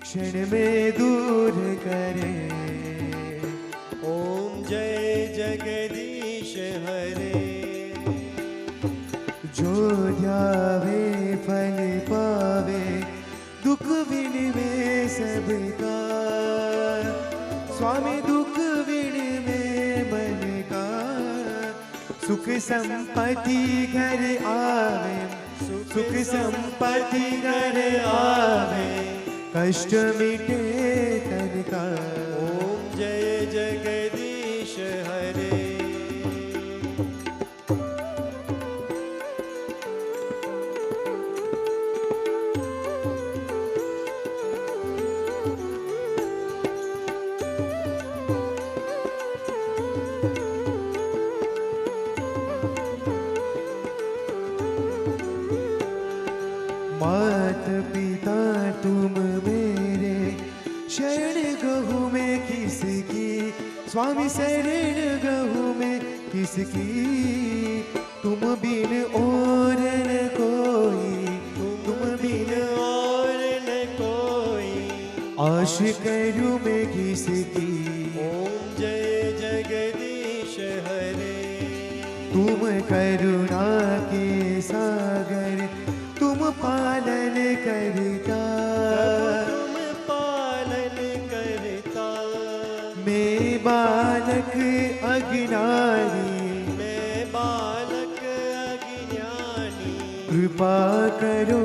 क्षण में दूर करे। ओम जय जगदीश हरे। जो ध्यावे फल पावे, दुख विनवे सबका। स्वामी दुख विनवे मन का, सुख संपत्ति घर आवे, सुख संपत्ति घर आवे, कष्ट मिटे तन का। ओम जय जगदीश हरे। मात पिता तुम मेरे, शरण गहूँ में किसकी। स्वामी शरण गहूँ में किसकी। तुम बिन और न कोई, तुम बिन और न कोई, आश करूँ मैं किसकी। ओम जय जगदीश हरे। तुम करुणा के सागर, तुम पालन करता। तुम पालन करता। मैं बालक अज्ञानी, मैं बालक अज्ञानी, कृपा करो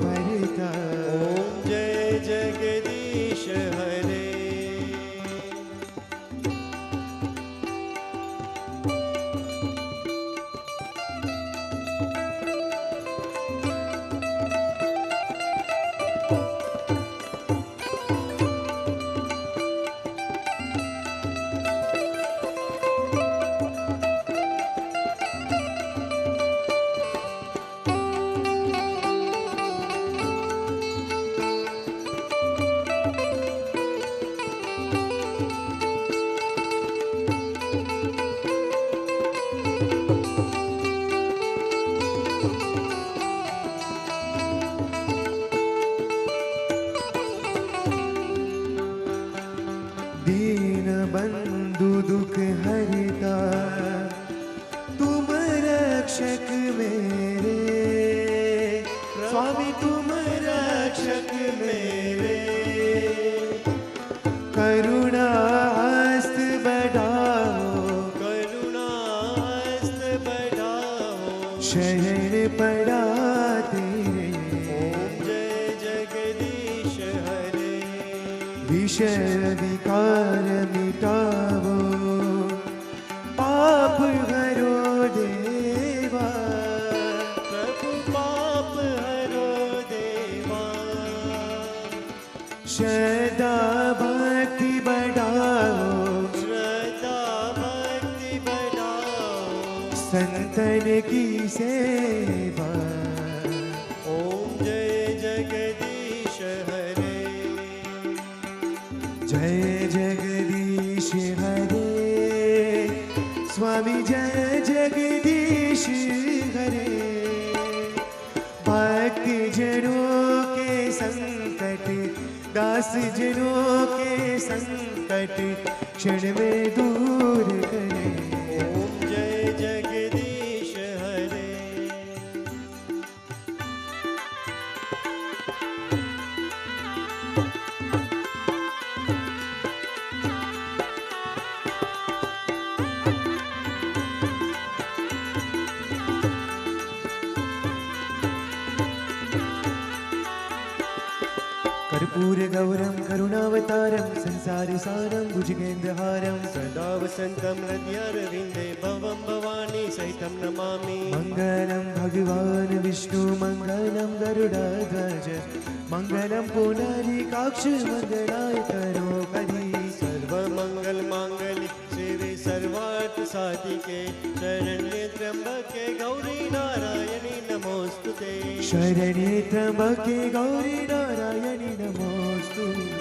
भरता। ओम जय जगदीश हरे। दीन बंधु दुख हरता, तुम रक्षक मेरे। स्वामी तुम रक्षक मेरे। करुणा हस्त बढ़ाओ, करुणा हस्त बढ़ाओ, शरण पड़ा तेरे। ओम जय जगदीश हरे। विषय विकार मिटावो, पाप हरो देवा। प्रभु पाप हरो देवा। श्रद्धा भक्ति बढ़ाओ, श्रद्धा भक्ति बढ़ाओ, संतन की सेवा। ओम जय जगदीश हरे। जय जगदीश हरे। स्वामी जय जगदीश हरे। भक्त जनों के संकट, दास जनों के संकट, क्षण में दूर करे। ओम जय जगदीश हरे। कर्पूर गौरम करुणावतारम, संसार सारम भुजगेन्द्रहारम। सदा वसन्तं हृदयारविन्दे भवं भवानी सहितं नमामि। मंगलम भगवान विष्णु मंगलम गरुड़ध्वज, मंगलम पुंडरीकाक्ष मंगलाय करोपरि। सर्वमंगल मांगल्ये शिवे सर्वार्थ साधिके, शरण्ये त्र्यंबके गौरी नारायणी नमोस्तुते। शरण्ये त्र्यंबके गौरी नारायणी नमोस्तुते।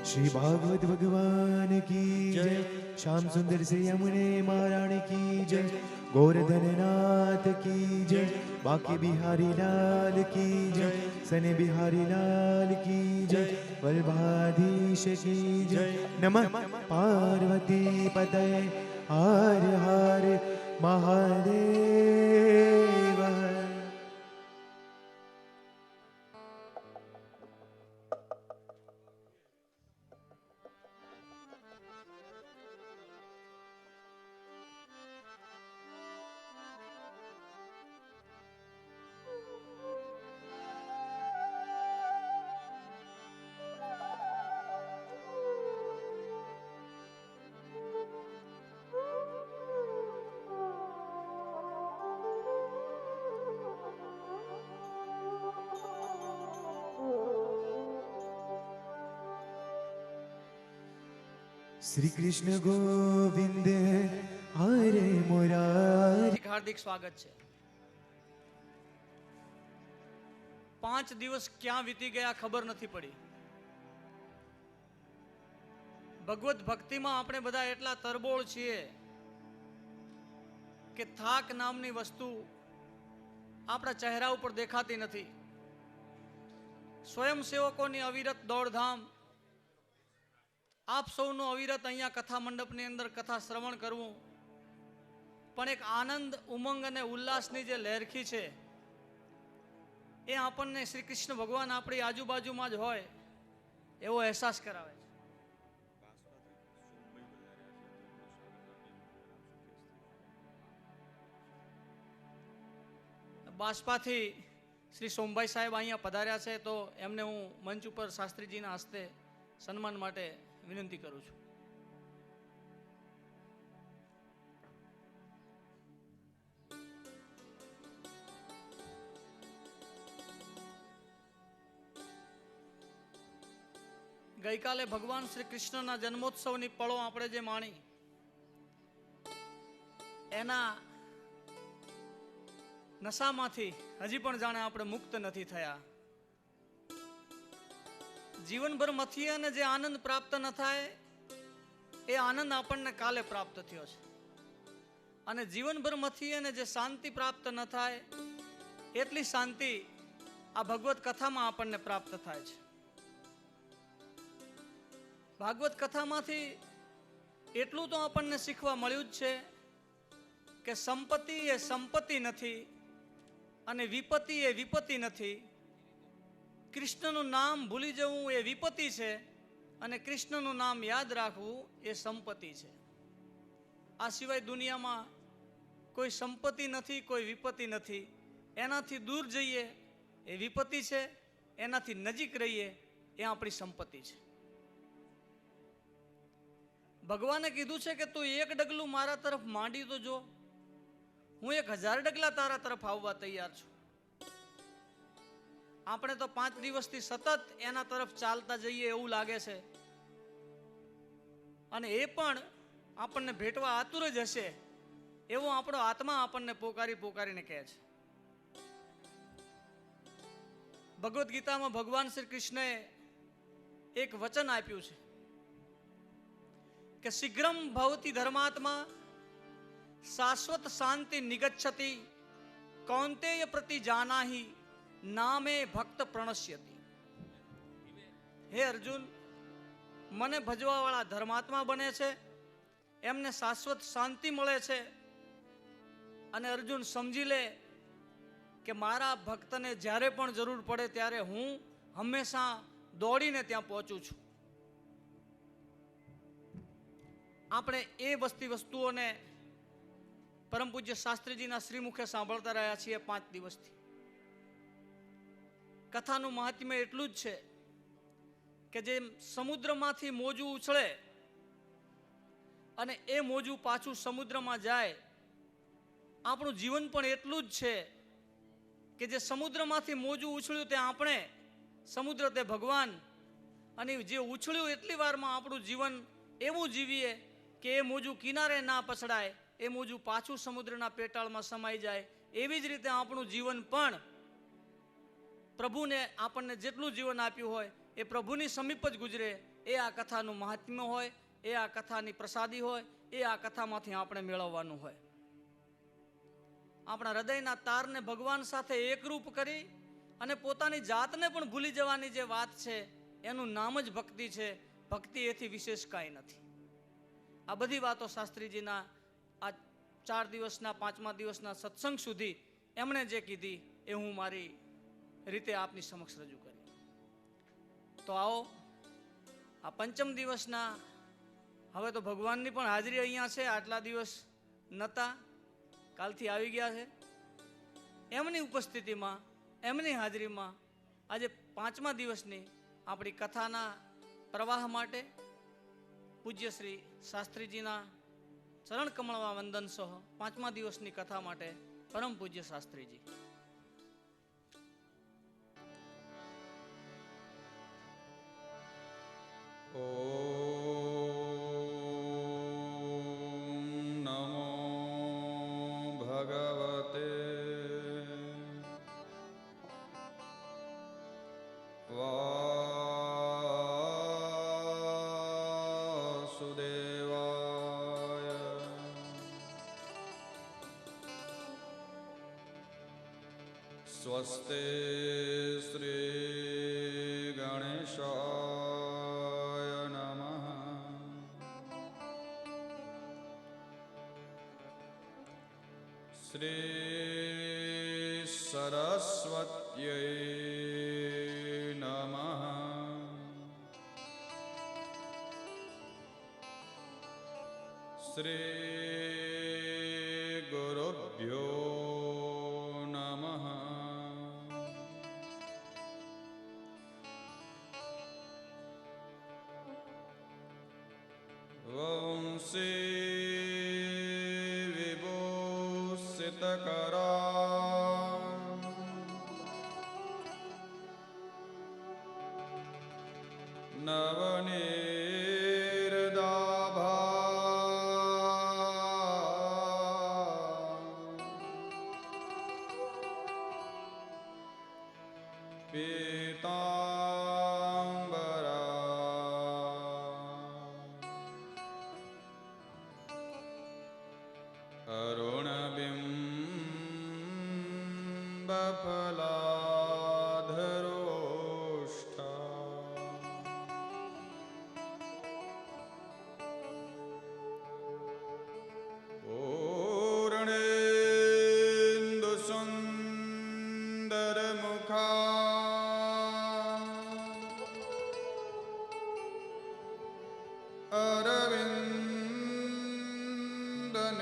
श्री भागवत भगवान की जय। श्याम सुंदर से यमुने महारानी की जय, गोवर्धन नाथ की जय, बाकी बिहारी लाल की जय, सने बिहारी लाल की जय, वल्लभाधीश की जय। नमः पार्वती पतये हर हर महादेव। श्री कृष्ण गोविंद हरे मुरारी। हार्दिक स्वागत છે। 5 દિવસ ક્યાં વીતી ગયા ખબર નથી પડી। ભગવત ભક્તિમાં આપણે બધા એટલા તરબોળ છીએ કે થાક નામની વસ્તુ આપણા ચહેરા ઉપર દેખાતી નથી। સ્વયંસેવકોની અવિરત દોડધામ, આપ સૌનું અવિરત અહીંયા કથા મંડપની અંદર કથા શ્રવણ કરવું, પણ એક આનંદ, ઉમંગ અને ઉલ્લાસની જે લહેરખી છે એ આપણને શ્રી કૃષ્ણ ભગવાન આપણી આજુબાજુમાં જ હોય એવો અહેસાસ કરાવે છે। બાસપાથી શ્રી સોમભાઈ સાહેબ અહીંયા પધાર્યા છે, તો એમને હું મંચ ઉપર શાસ્ત્રીજીના હસ્તે સન્માન માટે વિનંતી કરું છું। ગઈકાલે ભગવાન શ્રી કૃષ્ણના જન્મોત્સવની પળો આપણે જે માણી, એના નશામાંથી હજી પણ જાણે આપણે મુક્ત નથી થયા। જીવનભર મથીએ અને જે આનંદ પ્રાપ્ત ન થાય એ આનંદ આપણને કાલે પ્રાપ્ત થયો છે, અને જીવનભર મથીએ અને જે શાંતિ પ્રાપ્ત ન થાય એટલી શાંતિ આ ભગવત કથામાં આપણને પ્રાપ્ત થાય છે। ભાગવત કથામાંથી એટલું તો આપણને શીખવા મળ્યું જ છે કે સંપત્તિ એ સંપત્તિ નથી અને વિપત્તિ એ વિપત્તિ નથી। કૃષ્ણનું નામ ભૂલી જવું એ વિપત્તિ છે અને કૃષ્ણનું નામ યાદ રાખવું એ સંપત્તિ છે। આ સિવાય દુનિયામાં કોઈ સંપત્તિ નથી, કોઈ વિપત્તિ નથી। એનાથી દૂર જઈએ એ વિપત્તિ છે, એનાથી નજીક રહીએ એ આપણી સંપત્તિ છે। ભગવાને કીધું છે કે તું એક ડગલું મારા તરફ માંડી તો જો, હું 1000 ડગલા તારા તરફ આવવા તૈયાર છું। આપણે તો 5 દિવસથી સતત એના તરફ ચાલતા જઈએ એવું લાગે છે, અને એ પણ આપણને ભેટવા આતુર જ હશે એવો આપણો આત્મા આપણને પોકારી પોકારીને કહે છે। ભગવદ્ ગીતામાં ભગવાન શ્રી કૃષ્ણએ એક વચન આપ્યું છે કે શીઘ્રમ ભવતી ધર્માત્મા શાશ્વત શાંતિ નિગચ્છતિ કૌંતેય પ્રતિ જાનાહી નામે ભક્ત પ્રણશ્યતિ। હે અર્જુન, મને ભજવા વાળા ધર્માત્મા બને છે, એમને શાશ્વત શાંતિ મળે છે, અને અર્જુન સમજી લે કે મારા ભક્તને જ્યારે પણ જરૂર પડે ત્યારે હું હંમેશા દોડીને ત્યાં પહોંચું છું। આપણે એ વસ્તુઓને પરમ પૂજ્ય શાસ્ત્રીજીના શ્રીમુખે સાંભળતા રહ્યા છીએ 5 દિવસથી। કથાનું મહાત્મ્ય એટલું જ છે કે જે સમુદ્રમાંથી મોજું ઉછળે અને એ મોજું પાછું સમુદ્રમાં જાય, આપણું જીવન પણ એટલું જ છે કે જે સમુદ્રમાંથી મોજું ઉછળ્યું તે આપણે, સમુદ્ર તે ભગવાન, અને જે ઉછળ્યું એટલી વારમાં આપણું જીવન એવું જીવીએ કે એ મોજું કિનારે ના પછડાય, એ મોજું પાછું સમુદ્રના પેટાળમાં સમાઈ જાય। એવી જ રીતે આપણું જીવન પણ પ્રભુને આપણને જેટલું જીવન આપ્યું હોય એ પ્રભુની સમીપ જ ગુજરે, એ આ કથાનું મહાત્મ્ય હોય એ આ કથાની પ્રસાદી હોય, એ આ કથામાંથી આપણે મેળવવાનું હોય. આપણા હૃદયના તારને ભગવાન સાથે એકરૂપ કરી અને પોતાની જાતને પણ ભૂલી જવાની જે વાત છે, એનું નામ જ ભક્તિ છે. ભક્તિ એથી વિશેષ કાંઈ નથી. આ બધી વાતો શાસ્ત્રીજીના આ 4 દિવસના 5મા દિવસના સત્સંગ સુધી એમણે જે કીધી એ હું મારી રીતે આપની સમક્ષ રજૂ કરી. તો આવો આ 5મ દિવસના, હવે તો ભગવાનની પણ હાજરી અહીંયા છે. આટલા દિવસ નહોતા, કાલથી આવી ગયા છે. એમની ઉપસ્થિતિમાં, એમની હાજરીમાં આજે 5મા દિવસની આપણી કથાના પ્રવાહ માટે પૂજ્ય શ્રી શાસ્ત્રીજીના ચરણ કમળમાં વંદન સહ 5મા દિવસની કથા માટે પરમ પૂજ્ય શાસ્ત્રીજી. ઓમ નમો ભગવતે વાસુદેવાય. સ્વસ્તે શ્રી ગણેશાય નમઃ. શ્રી સરસ્વત્यै નમઃ. શ્રી ગુરુભ્યો નમઃ. વંશી વિભૂષિતકરા નવનીરદાભા પીતાંબરા અરુણબિંબફલાધરોષ્ઠા પૂર્ણેન્દુસુંદરમુખા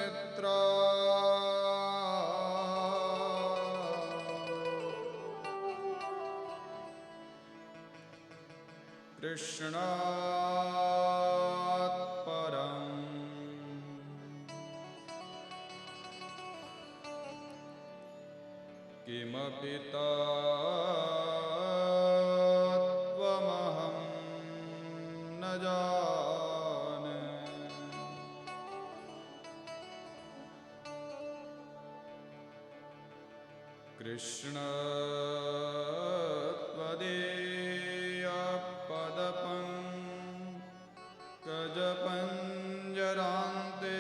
અરવિંદનેત્રા કૃષ્ણાત પરમ કિમપિ તત્ત્વમહં ન જાને. કૃષ્ણ ત્વદીય પદપંકજપંજરાન્તે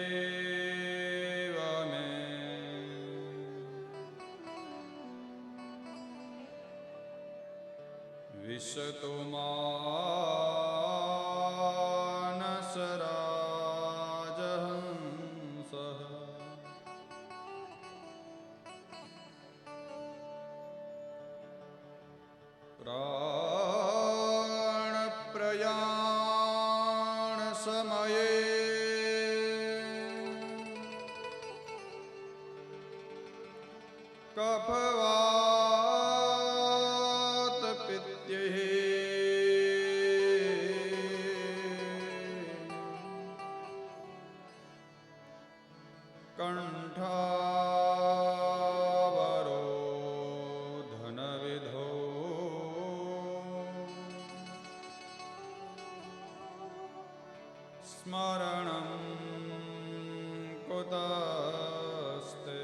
અદ્યૈવ મે વિશતુ માનસરાજહંસઃ. પ્રાણપ્રયાણ સમયે કફવાત પિત્તૈઃ કંઠાવરોધનવિધો સ્મરણં કુતસ્તે.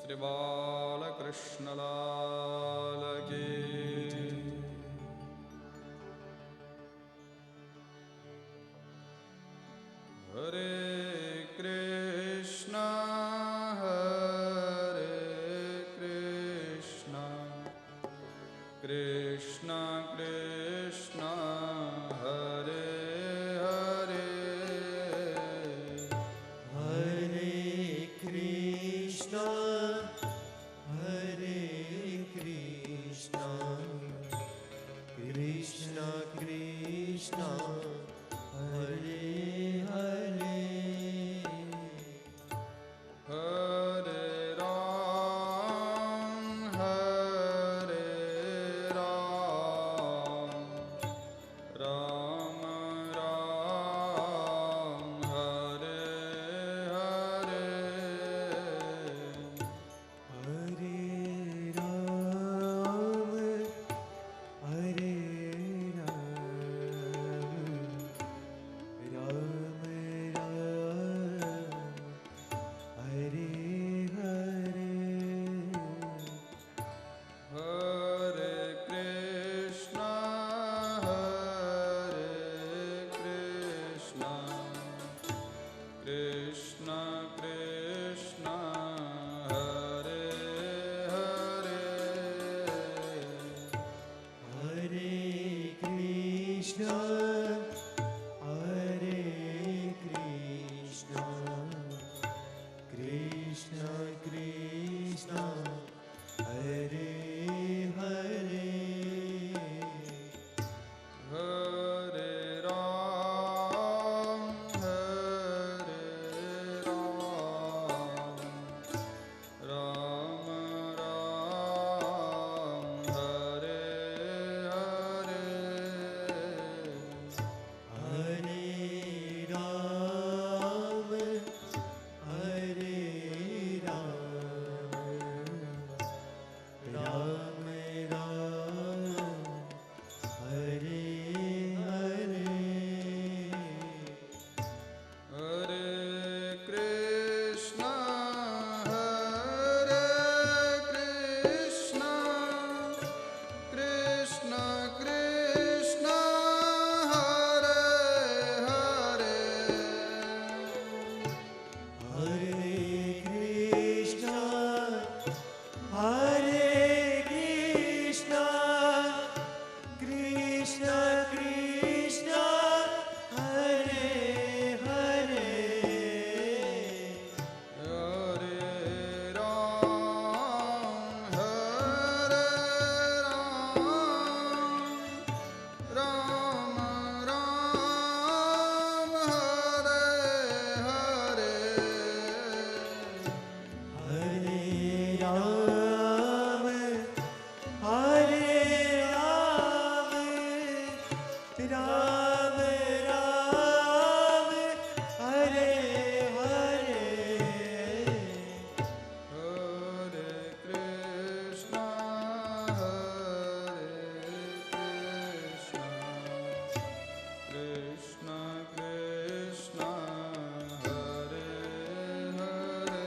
श्री बालकृष्ण लाल की हरे कृष्णा कृष्णा कृष्णा हरे हरे हरे कृष्णा कृष्णा कृष्णा हरे हरे हरे राम राम राम हरे हरे हरे राम हरे राम राम राम हरे हरे हरे कृष्णा कृष्णा कृष्णा हरे हरे हरे कृष्णा कृष्णा कृष्णा हरे हरे हरे राम राम राम हरे हरे हरे राम राम राम हरे हरे हरे कृष्णा कृष्णा कृष्णा हरे हरे हरे कृष्णा कृष्णा कृष्णा हरे हरे हरे राम राम राम हरे हरे हरे राम राम राम हरे हरे हरे कृष्णा कृष्णा कृष्णा हरे हरे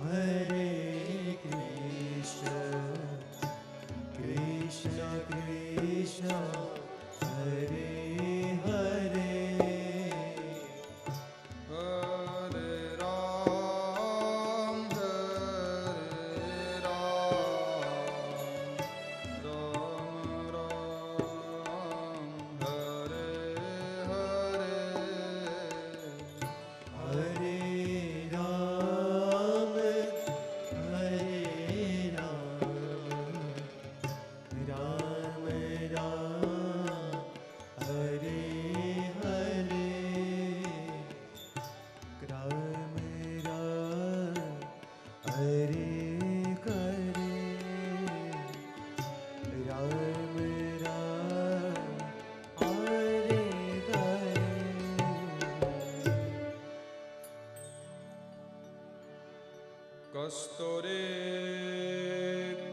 हरे कृष्णा कृष्णा कृष्णा हरे हरे हरे राम राम राम हरे हरे हरे राम राम राम हरे हरे राम राम हरे करे राम राम हरे करे कस्तूरी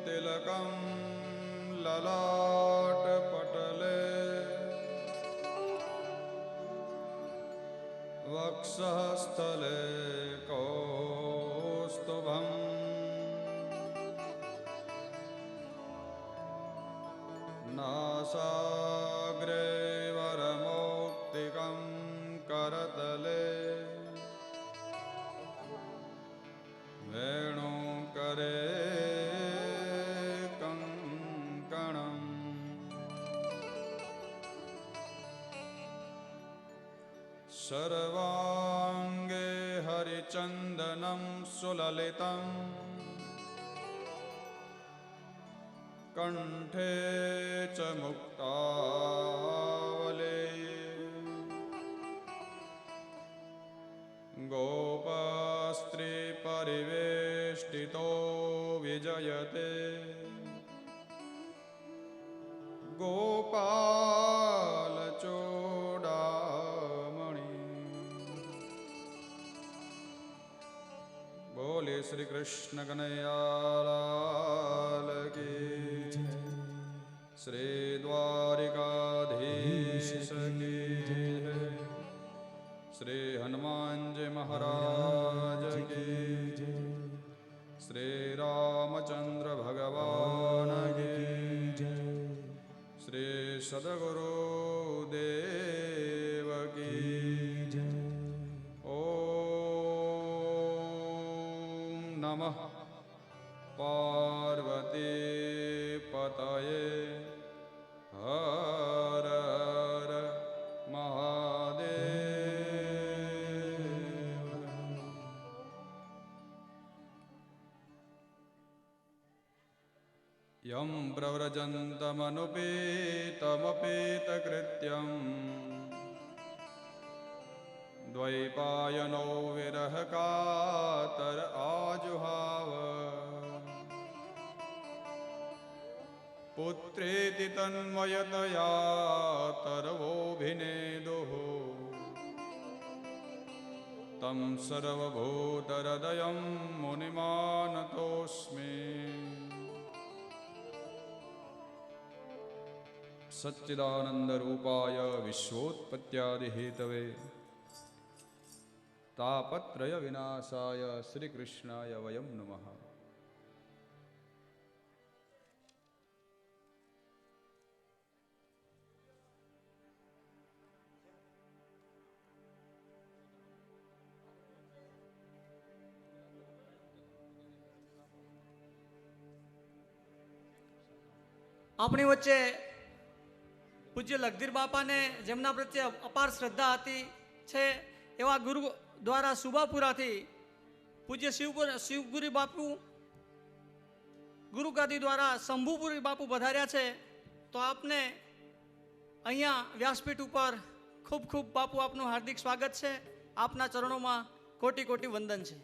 तिलकं ललाटपटले वक्षःस्थले कौस्तुभम् नासाग्रे वरमौक्तिकं करतले वेणुकरे कङ्कणम् सर्वाङ्गे हरिचन्दनं सुललितम् कण्ठे च मुक्तावले गोपस्त्रीपरिवेष्टितो विजयते गोपालचूडामणि बोले श्री कृष्ण कन्हैया लाल की श्री द्वारिकाधीश की श्री हनुमान जी महाराज की श्री रामचंद्र भगवान की श्री सद्गुरु देव की ओम नमः पार्वती पतये हर हर महादेव। यं प्रव्रजन्तमनुपेतमपेतकृत्यम् द्वैपायनो विरहकातर आजुहाव पुत्रेति तन्मयतया तरवोऽभिनेदुः तं सर्वभूतहृदयं मुनिमानतोऽस्मि। सच्चिदानन्दरूपाय विश्वोत्पत्त्यादिहेतवे तापत्रय विनाशाय श्रीकृष्णाय वयं नमः। આપણી વચ્ચે પૂજ્ય લગધીર બાપાને જેમના પ્રત્યે અપાર શ્રદ્ધા હતી છે એવા ગુરુ દ્વારા સુબાપુરાથી પૂજ્ય શિવગુરી બાપુ ગુરુગાદી દ્વારા શંભુપુરી બાપુ પધાર્યા છે। તો આપને અહીંયા વ્યાસપીઠ ઉપર ખૂબ ખૂબ બાપુ આપનું હાર્દિક સ્વાગત છે। આપના ચરણોમાં કોટી કોટી વંદન છે।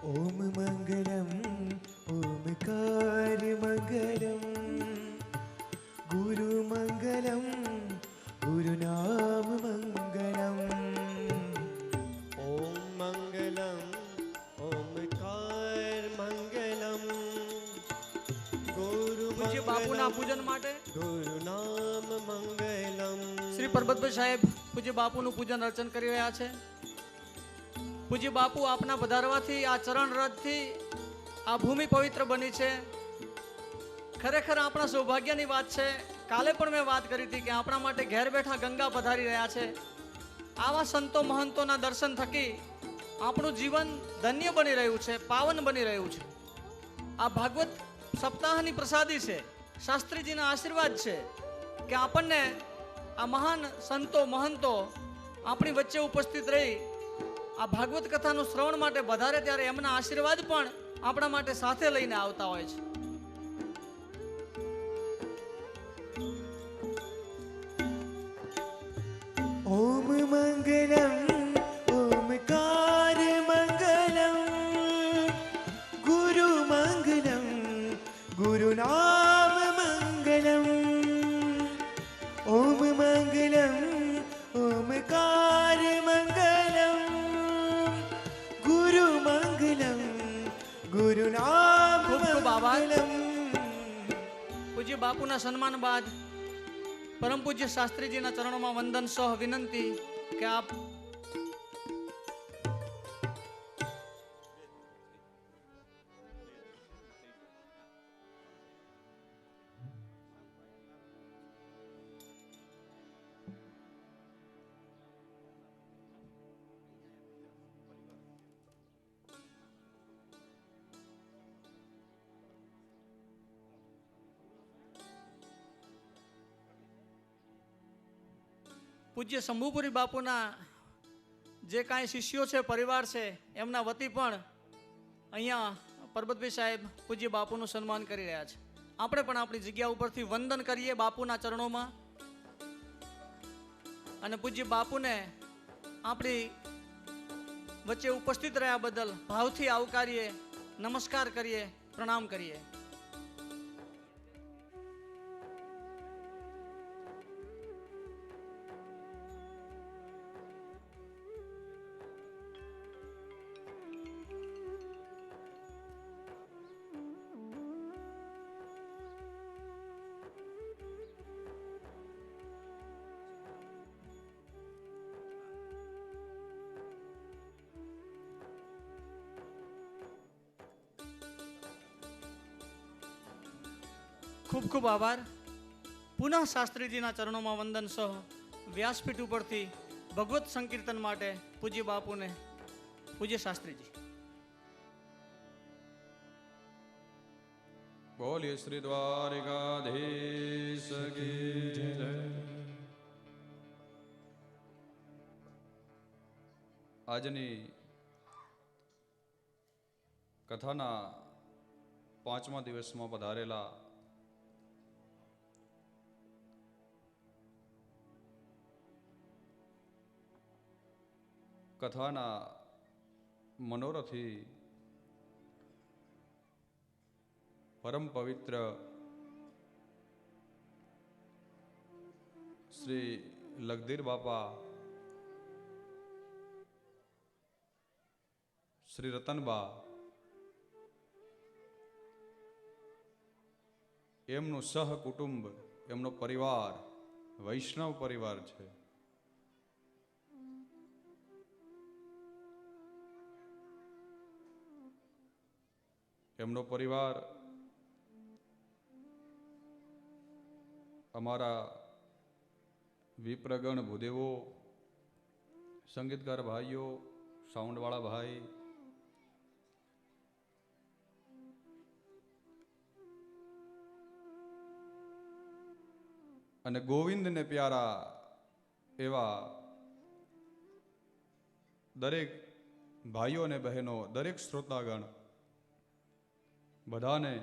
ओम मंगलम ओमकार मंगलम गुरु मंगलम गुरु नाम मंगलम। ओम मंगलम ओमकार मंगलम गुरु પૂજ્ય બાપુના પૂજન માટે गुरु नाम मंगलम। શ્રી પરબતભાઈ સાહેબ પૂજ્ય બાપુનું પૂજન અર્ચન કરી રહ્યા છે। પૂજ્ય બાપુ આપના પધારવાથી આ ચરણ રથથી આ ભૂમિ પવિત્ર બની છે। ખરેખર આપણા સૌભાગ્યની વાત છે। કાલે પણ મેં વાત કરી હતી કે આપણા માટે ઘેર બેઠા ગંગા પધારી રહ્યા છે। આવા સંતો મહંતોના દર્શન થકી આપણું જીવન ધન્ય બની રહ્યું છે, પાવન બની રહ્યું છે। આ ભાગવત સપ્તાહની પ્રસાદી છે, શાસ્ત્રીજીના આશીર્વાદ છે કે આપણને આ મહાન સંતો મહંતો આપણી વચ્ચે ઉપસ્થિત રહી આ ભાગવત કથાનું શ્રવણ માટે વધારે ત્યારે એમના આશીર્વાદ પણ આપણા માટે સાથે લઈને આવતા હોય છે। ओम मंगलम ओमकार मंगलम गुरु मंगलम गुरु नाम मंगलम। ओम मंगलम ओमकार मंगलम મંગલમ. પૂજ્ય બાપુના સન્માન બાદ પરમ પૂજ્ય શાસ્ત્રીજીના ચરણોમાં વંદન સહ વિનંતી કે આપ પૂજ્ય શંભુપુરી બાપુના જે કાંઈ શિષ્યો છે, પરિવાર છે, એમના વતી પણ અહીંયા પરબતભાઈ સાહેબ પૂજ્ય બાપુનું સન્માન કરી રહ્યા છે. આપણે પણ આપણી જગ્યા ઉપરથી વંદન કરીએ બાપુના ચરણોમાં અને પૂજ્ય બાપુને આપણી વચ્ચે ઉપસ્થિત રહ્યા બદલ ભાવથી આવકારીએ, નમસ્કાર કરીએ, પ્રણામ કરીએ. ખૂબ ખૂબ આભાર. પુનઃ શાસ્ત્રીજીના ચરણોમાં વંદન સહ વ્યાસપીઠ ઉપરથી ભગવત સંકીર્તન માટે પૂજ્ય બાપુને પૂજ્ય શાસ્ત્રીજી. બોલીએ શ્રી દ્વારિકાધીશ કી જય. આજની કથાના 5મા દિવસમાં પધારેલા કથાના મનોરથી પરમ પવિત્ર શ્રી લગધીર બાપા, શ્રી રતનબા, એમનું સહકુટુંબ, એમનો પરિવાર વૈષ્ણવ પરિવાર છે. એમનો પરિવાર અમારા વિપ્રગણ ભૂદેવો, સંગીતકાર ભાઈઓ, સાઉન્ડવાળા ભાઈ, અને ગોવિંદને પ્યારા એવા દરેક ભાઈઓ અને બહેનો, દરેક શ્રોતાગણ, બધાને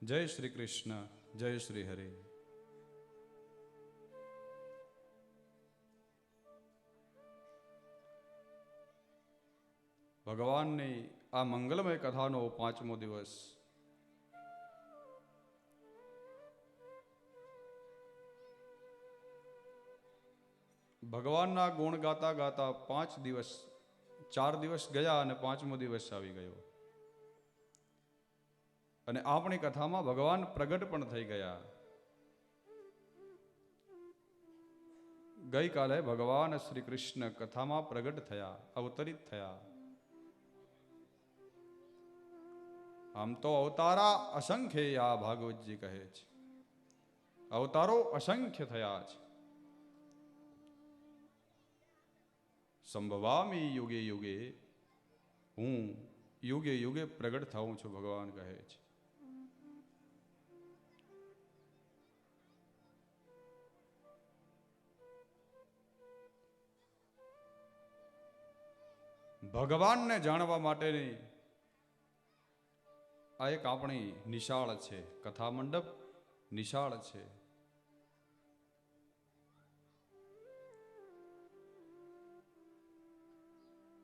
જય શ્રી કૃષ્ણ, જય શ્રી હરિ. ભગવાનની આ મંગલમય કથાનો 5મો દિવસ. ભગવાનના ગુણ ગાતા ગાતા 5 દિવસ, 4 દિવસ ગયા અને 5મો દિવસ આવી ગયો. અને આપણી કથામાં ભગવાન પ્રગટ પણ થઈ ગયા. ગઈકાલે ભગવાન શ્રી કૃષ્ણ કથામાં પ્રગટ થયા, અવતરિત થયા. આમ તો અવતારા અસંખ્ય, આ ભાગવતજી કહે છે, અવતારો અસંખ્ય થયા છે. સંભવામી યુગે યુગે, હું યુગે યુગે પ્રગટ થાઉં છું, ભગવાન કહે છે. ભગવાનને જાણવા માટેની આ એક આપણી નિશાળ છે, કથા મંડપ નિશાળ છે.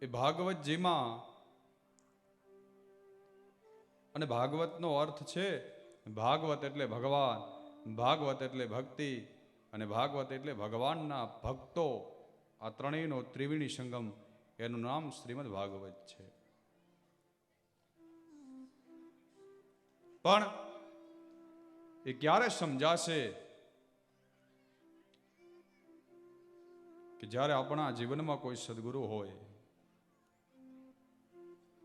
એ ભાગવતજીમાં, અને ભાગવતનો અર્થ છે, ભાગવત એટલે ભગવાન, ભાગવત એટલે ભક્તિ, અને ભાગવત એટલે ભગવાનના ભક્તો. આ ત્રણેયનો ત્રિવેણી સંગમ, એનું નામ શ્રીમદ ભાગવત છે. પણ એ ક્યારે સમજાશે કે જ્યારે આપણા જીવનમાં કોઈ સદગુરુ હોય,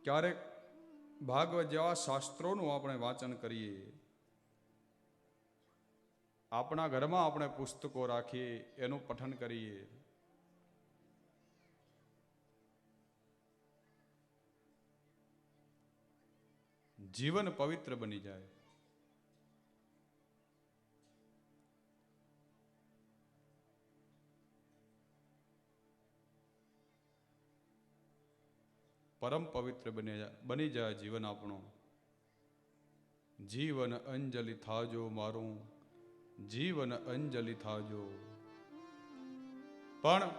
ક્યારેક ભાગવત જેવા શાસ્ત્રોનું આપણે વાંચન કરીએ, આપણા ઘરમાં આપણે પુસ્તકો રાખીએ, એનું પઠન કરીએ, જીવન પવિત્ર બની જાય. પરમ પવિત્ર બની જાય જીવન આપણું. જીવન અંજલિ થાજો મારું, જીવન અંજલિ થાજો. પણ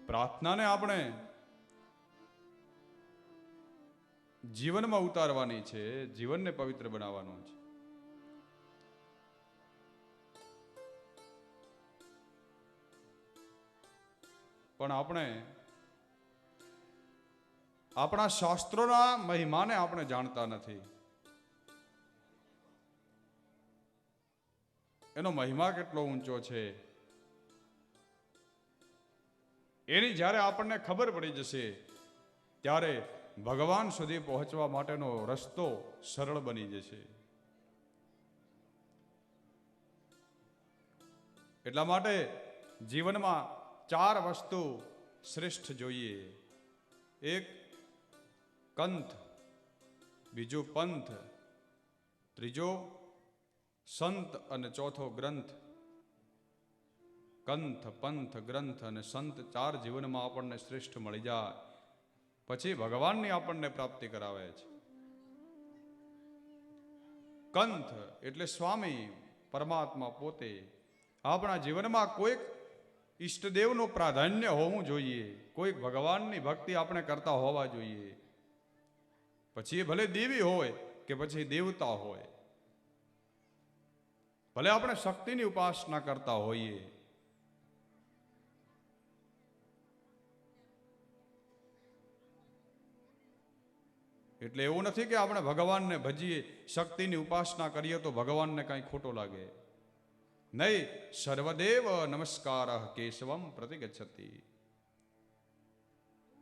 પ્રાર્થનાને આપણે જીવનમાં ઉતારવાની છે, જીવનને પવિત્ર બનાવવાનું છે. પણ આપણે આપણા શાસ્ત્રોના મહિમાને આપણે જાણતા નથી. એનો મહિમા કેટલો ઊંચો છે એની જ્યારે આપણને ખબર પડી જશે, ત્યારે ભગવાન સુધી પહોંચવા માટેનો રસ્તો સરળ બની જશે. એટલા માટે જીવનમાં 4 વસ્તુ શ્રેષ્ઠ જોઈએ. એક કંથ, બીજું પંથ, ત્રીજો સંત અને ચોથો ગ્રંથ. કંથ, પંથ, ગ્રંથ અને સંત 4 જીવનમાં આપણને શ્રેષ્ઠ મળી જાય, પછી ભગવાનની આપણને પ્રાપ્તિ કરાવે છે. કંથ એટલે સ્વામી પરમાત્મા પોતે. આપણા જીવનમાં કોઈક ઈષ્ટદેવનું પ્રાધાન્ય હોવું જોઈએ, કોઈક ભગવાનની ભક્તિ આપણે કરતા હોવા જોઈએ. પછી એ ભલે દેવી હોય કે પછી દેવતા હોય, ભલે આપણે શક્તિની ઉપાસના કરતા હોઈએ, એટલે એવું નથી કે આપણે ભગવાનને ભજીએ, શક્તિની ઉપાસના કરીએ તો ભગવાનને કાંઈ ખોટો લાગે. નહીં, સર્વદેવ નમસ્કાર કેશવમ પ્રતિગચ્છતિ.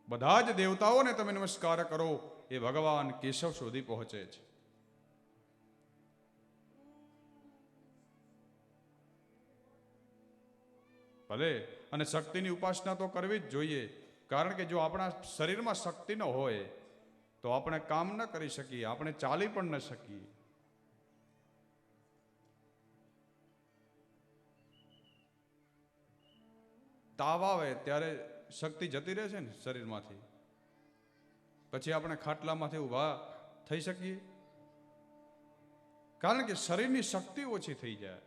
બધા જ દેવતાઓને તમે નમસ્કાર કરો, એ ભગવાન કેશવ સુધી પહોંચે છે. ભલે, અને શક્તિની ઉપાસના તો કરવી જ જોઈએ, કારણ કે જો આપણા શરીરમાં શક્તિ ન હોય તો આપણે કામ ન કરી શકીએ, આપણે ચાલી પણ ન શકીએ. તાવ આવે ત્યારે શક્તિ જતી રહે છે ને શરીરમાંથી, પછી આપણે ખાટલામાંથી ઊભા થઈ શકીએ? કારણ કે શરીરની શક્તિ ઓછી થઈ જાય.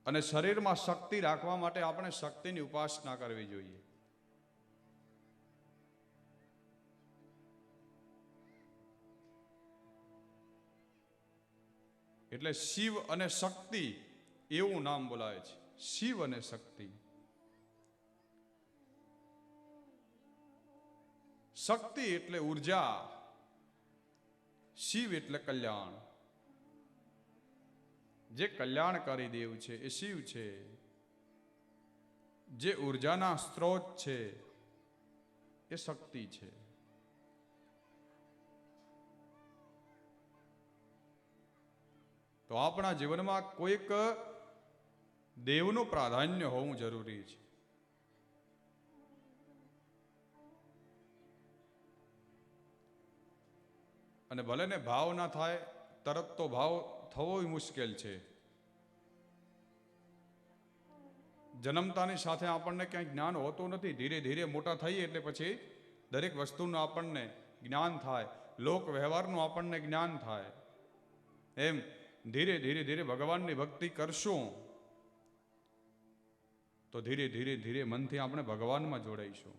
અને શરીરમાં શક્તિ રાખવા માટે આપણે શક્તિની ઉપાસના કરવી જોઈએ. એટલે શિવ અને શક્તિ એવું નામ બોલાય છે, શિવ અને શક્તિ. શક્તિ એટલે ઉર્જા, શિવ એટલે કલ્યાણ. જે કલ્યાણકારી દેવ છે એ શિવ છે, જે ઉર્જાના સ્ત્રોત છે એ શક્તિ છે. તો આપણા જીવનમાં કોઈક દેવનું પ્રાધાન્ય હોવું જરૂરી છે. અને ભલે ને ભાવ ના થાય, તરત તો ભાવ થવો મુશ્કેલ છે. જન્મતાની સાથે આપણને ક્યાંય જ્ઞાન હોતું નથી. ધીરે ધીરે મોટા થઈએ એટલે પછી દરેક વસ્તુનું આપણને જ્ઞાન થાય, લોક વ્યવહારનું આપણને જ્ઞાન થાય. એમ ધીરે ધીરે ધીરે ભગવાનની ભક્તિ કરશું તો ધીરે ધીરે ધીરે મનથી આપણે ભગવાનમાં જોડાઈશું.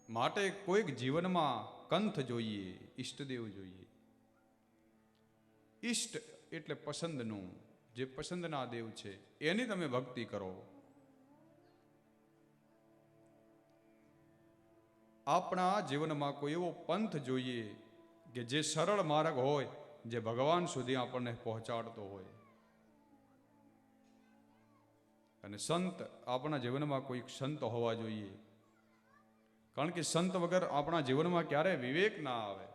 માટે કોઈક જીવનમાં કંથ જોઈએ, ઈષ્ટદેવ જોઈએ. ઈષ્ટ એટલે પસંદનું, જે પસંદના દેવ છે એની તમે ભક્તિ કરો. આપણા જીવનમાં કોઈ એવો પંથ જોઈએ કે જે સરળ માર્ગ હોય, જે ભગવાન સુધી આપણને પહોંચાડતો હોય. અને સંત, આપણા જીવનમાં કોઈક સંત હોવા જોઈએ. કારણ કે સંત વગર આપણા જીવનમાં ક્યારેય વિવેક ના આવે.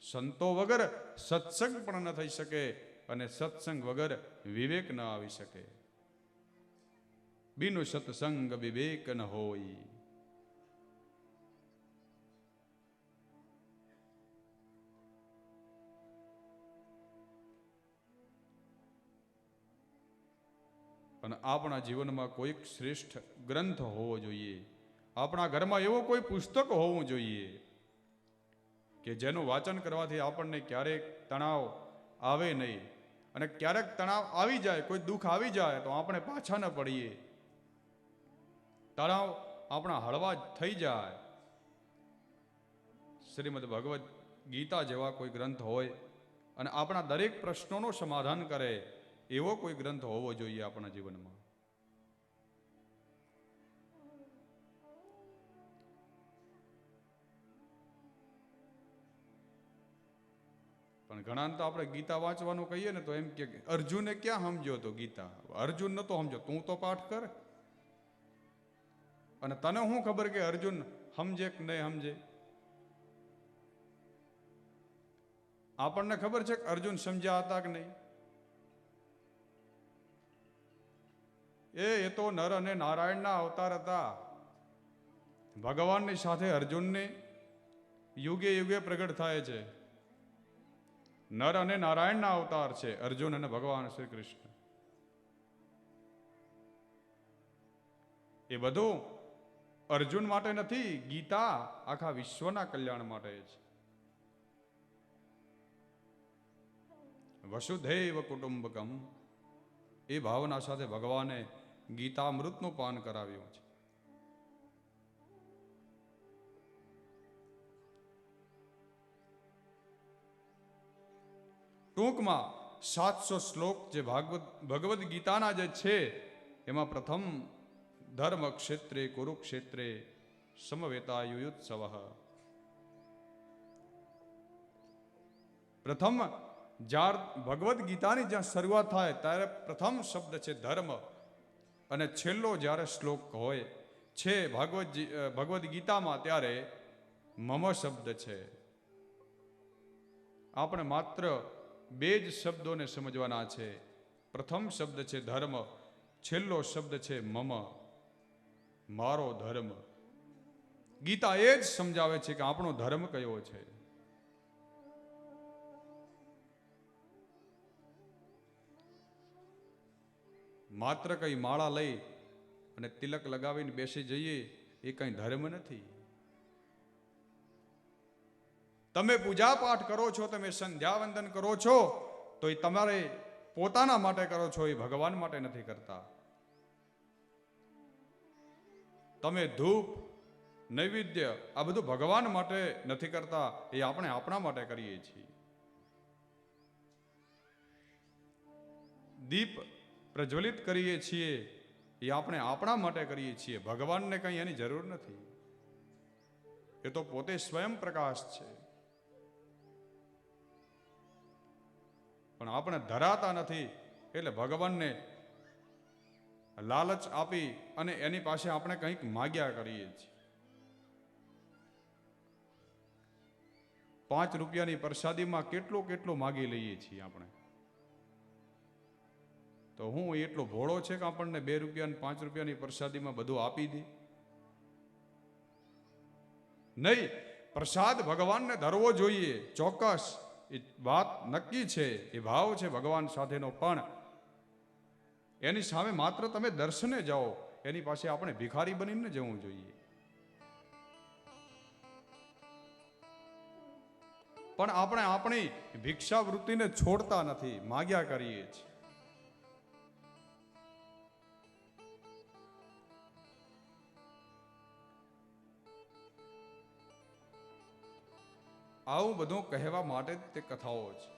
સંતો વગર સત્સંગ પણ ન થઈ શકે, અને સત્સંગ વગર વિવેક ન આવી શકે. બિનુ સત્સંગ વિવેક ન હોય. અને આપણા જીવનમાં કોઈક શ્રેષ્ઠ ગ્રંથ હોવો જોઈએ. આપણા ઘરમાં એવો કોઈ પુસ્તક હોવું જોઈએ કે જેનું વાંચન કરવાથી આપણને ક્યારેક તણાવ આવે નહીં. અને ક્યારેક તણાવ આવી જાય, કોઈ દુઃખ આવી જાય તો આપણે પાછા ન પડીએ, તણાવ આપણા હળવા થઈ જાય. શ્રીમદ ભગવદ્ ગીતા જેવા કોઈ ગ્રંથ હોય અને આપણા દરેક પ્રશ્નોનું સમાધાન કરે, એવો કોઈ ગ્રંથ હોવો જોઈએ આપણા જીવનમાં. પણ ઘણા તો આપણે ગીતા વાંચવાનું કહીએ ને તો એમ કે અર્જુને ક્યાં સમજ્યો તો ગીતા? અર્જુન નતો સમજો, તું તો પાઠ કર. અને તને શું ખબર કે અર્જુન સમજે કે નહીં સમજે? આપણને ખબર છે કે અર્જુન સમજ્યા હતા કે નહીં? એ તો નર અને નારાયણના અવતાર હતા. ભગવાનની સાથે અર્જુનને યુગે યુગે પ્રગટ થાય છે. નર અને નારાયણના અવતાર છે અર્જુન અને ભગવાન શ્રી કૃષ્ણ. એ બધું અર્જુન માટે નથી, ગીતા આખા વિશ્વના કલ્યાણ માટે છે. વસુધૈવ કુટુંબકમ, એ ભાવના સાથે ભગવાને ગીતામૃતનું પાન કરાવ્યું છે. ટૂંકમાં 700 શ્લોક જે ભગવદ્ ગીતાના જે છે, એમાં પ્રથમ ધર્મ ક્ષેત્રે કુરુક્ષેત્રે સમવેતા યુયુત્સવ. પ્રથમ જ્યારે ભગવદ્ ગીતાની જ્યાં શરૂઆત થાય ત્યારે પ્રથમ શબ્દ છે ધર્મ, અને છેલ્લો જ્યારે શ્લોક હોય છે ભગવદ્ ગીતામાં ત્યારે મમ શબ્દ છે. આપણે માત્ર બે જ શબ્દોને સમજવાના છે. પ્રથમ શબ્દ છે ધર્મ, છેલ્લો શબ્દ છે મમ, મારો ધર્મ. ગીતા એ જ સમજાવે છે કે આપણો ધર્મ કયો છે. માત્ર કઈ માળા લઈ અને તિલક લગાવીને બેસી જઈએ એ કઈ ધર્મ નથી. તમે પૂજા પાઠ કરો છો, તમે સંધ્યા વંદન કરો છો, તો એ તમારે પોતાના માટે કરો છો, એ ભગવાન માટે નથી કરતા. તમે ધૂપ નૈવેદ્ય આ બધું ભગવાન માટે નથી કરતા, એ આપણે આપણા માટે કરીએ છીએ. દીપ પ્રજ્વલિત કરીએ છીએ એ આપણે આપણા માટે કરીએ છીએ, ભગવાનને કંઈ એની જરૂર નથી. એ તો પોતે સ્વયં પ્રકાશ છે. પણ આપણે ધરાતા નથી એટલે ભગવાનને લાલચ આપી અને એની પાસે આપણે કંઈક માગ્યા કરીએ છીએ. 5 રૂપિયાની પ્રસાદીમાં કેટલું માગી લઈએ છીએ આપણે. તો હું એટલો ભોળો છે કે આપણને 2 રૂપિયા અને 5 રૂપિયાની પ્રસાદીમાં બધું આપી દે? નહીં, પ્રસાદ ભગવાનને ધરવો જોઈએ, ચોક્કસ એ વાત નક્કી છે, એ ભાવ છે ભગવાન સાથેનો. પણ એની સામે માત્ર તમે દર્શને જાઓ, એની પાસે આપણે ભિખારી બનીને જવું જોઈએ. પણ આપણે આપણી ભિક્ષાવૃત્તિને છોડતા નથી, માગ્યા કરીએ છીએ. આવું બધું કહેવા માટે જ તે કથાઓ છે.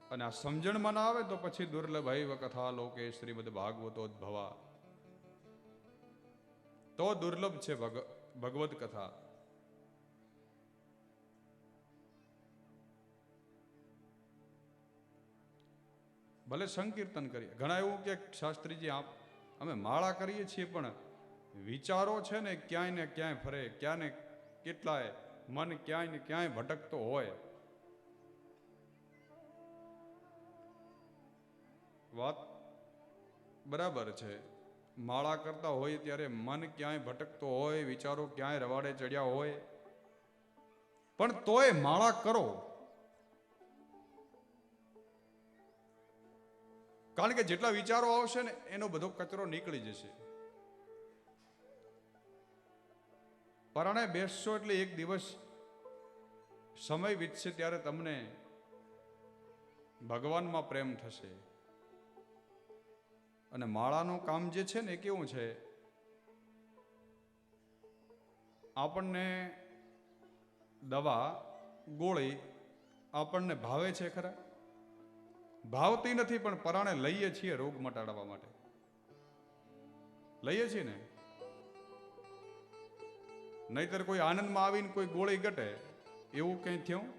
અને આ સમજણમાં ના આવે તો પછી દુર્લભૈવ કથા લોકે શ્રીમદ ભાગવતોદ્ભવા. તો દુર્લભ છે ભગવત કથા. ભલે સંકીર્તન કરીએ, ઘણા એવું કે શાસ્ત્રીજી અમે માળા કરીએ છીએ પણ વિચારો છે ને ક્યાંય ફરે, ક્યાં ને કેટલાય મન ક્યાંય ને ક્યાંય ભટકતો હોય. વાત બરાબર છે, માળા કરતા હોય ત્યારે મન ક્યાંય ભટકતો હોય, વિચારો ક્યાંય રવાડે ચડ્યા હોય, પણ તોય માળા કરો. કારણ કે જેટલા વિચારો આવશે ને એનો બધો કચરો નીકળી જશે. પરાણે બેસશો એટલે એક દિવસ સમય વીતશે ત્યારે તમને ભગવાનમાં પ્રેમ થશે. અને માળાનું કામ જે છે ને એ કેવું છે, આપણને દવા ગોળી આપણને ભાવે છે ખરા? ભાવતી નથી, પણ પરાણે લઈએ છીએ રોગ મટાડવા માટે. લઈએ છીએ ને, નહીતર કોઈ આનંદમાં આવીને કોઈ ગોળી ઘટે એવું કઈ થયું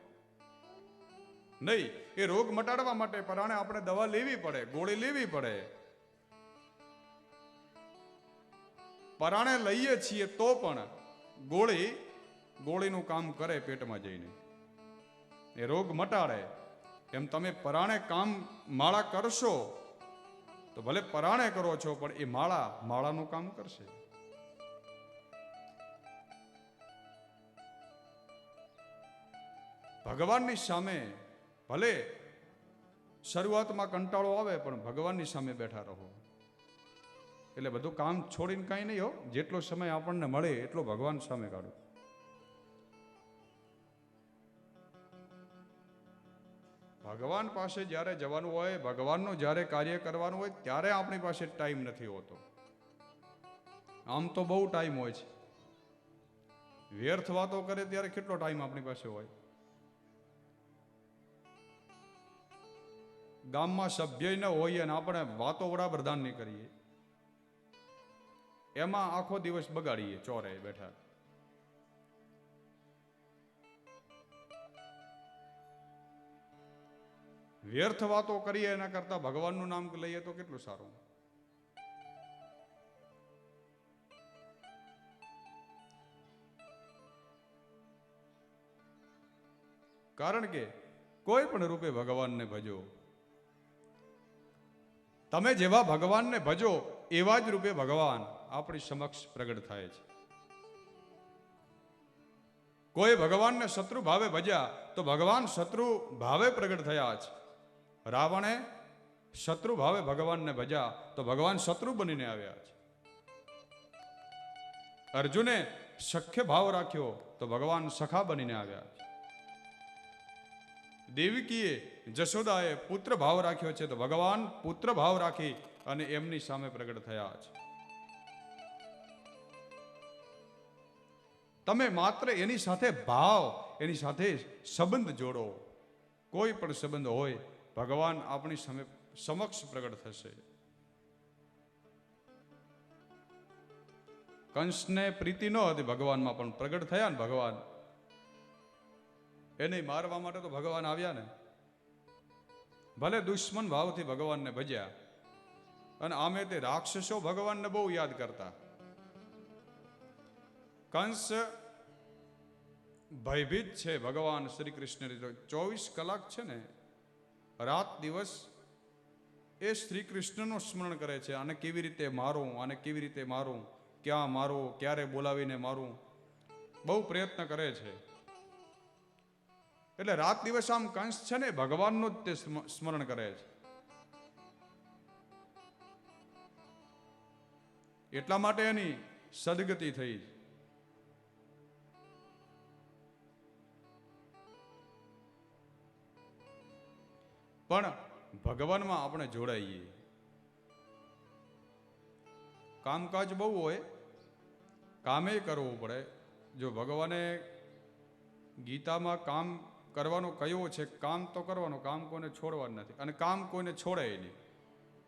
નહીં. એ રોગ મટાડવા માટે પરાણે આપણે દવા લેવી પડે, ગોળી લેવી પડે. પરાણે લઈએ છીએ તો પણ ગોળીનું કામ કરે પેટમાં જઈને, એ રોગ મટાડે. એમ તમે પરાણે કામ માળા કરશો તો ભલે પરાણે કરો છો, પણ એ માળાનું કામ કરશે. ભગવાનની સામે ભલે શરૂઆતમાં કંટાળો આવે, પણ ભગવાનની સામે બેઠા રહો. એટલે બધું કામ છોડીને કાંઈ નહીં હો, જેટલો સમય આપણને મળે એટલો ભગવાન સામે કાઢો. ભગવાન પાસે જ્યારે જવાનું હોય, ભગવાનનું જ્યારે કાર્ય કરવાનું હોય, ત્યારે આપણી પાસે ટાઈમ નથી હોતો. આમ તો બહુ ટાઈમ હોય છે. વ્યર્થ વાતો કરે ત્યારે કેટલો ટાઈમ આપણી પાસે હોય. ગામમાં સભ્ય ન હોઈએ અને આપણે વાતો વડાપ્રધાન ની કરીએ, એમાં આખો દિવસ બગાડીએ ચોરે બેઠા. વ્યર્થ વાતો કરીએ એના કરતા ભગવાનનું નામ લઈએ તો કેટલું સારું. કારણ કે કોઈ પણ રૂપે ભગવાનને ભજો. તમે જેવા ભગવાનને ભજો એવા જ રૂપે ભગવાન આપણી સમક્ષ પ્રગટ થાય છે. કોઈ ભગવાનને શત્રુ ભાવે ભજ્યા તો ભગવાન શત્રુ ભાવે પ્રગટ થયા છે. રાવણે શત્રુ ભાવે ભગવાનને ભજ્યા તો ભગવાન શત્રુ બનીને આવ્યા છે. અર્જુને સખ્ય ભાવ રાખ્યો તો ભગવાન સખા બનીને આવ્યા છે. દેવકીએ જશોદાએ પુત્ર ભાવ રાખ્યો છે તો ભગવાન પુત્ર ભાવ રાખી અને એમની સામે પ્રગટ થયા છે. તમે માત્ર એની સાથે ભાવ, એની સાથે સંબંધ જોડો. કોઈ પણ સંબંધ હોય, ભગવાન આપણી સામે સમક્ષ પ્રગટ થશે. કંસને પ્રીતિ ન હતી ભગવાનમાં, પણ પ્રગટ થયા ને ભગવાન. એને મારવા માટે તો ભગવાન આવ્યા ને. ભલે દુશ્મન ભાવથી ભગવાનને ભજ્યા, અને આમે તે રાક્ષસો ભગવાનને બહુ યાદ કરતા. કંસ ભયભીત છે ભગવાન શ્રી કૃષ્ણ. 24 કલાક છે ને, રાત દિવસ એ શ્રી કૃષ્ણનું સ્મરણ કરે છે. આને કેવી રીતે મારું, આને કેવી રીતે મારું, ક્યાં મારું, ક્યારે બોલાવીને મારું, બહુ પ્રયત્ન કરે છે. એટલે રાત દિવસ આમ કંસ છે ને ભગવાનનું જ તે સ્મરણ કરે છે. એટલા માટે એની સદગતિ થઈ. પણ ભગવાનમાં આપણે જોડાઈએ. કામકાજ બહુ હોય, કામે કરવું પડે. જો ભગવાને ગીતામાં કામ કરવાનો કયો છે, કામ તો કરવાનું, કામ કોઈને છોડવાનું નથી. અને કામ કોઈને છોડાય નહીં.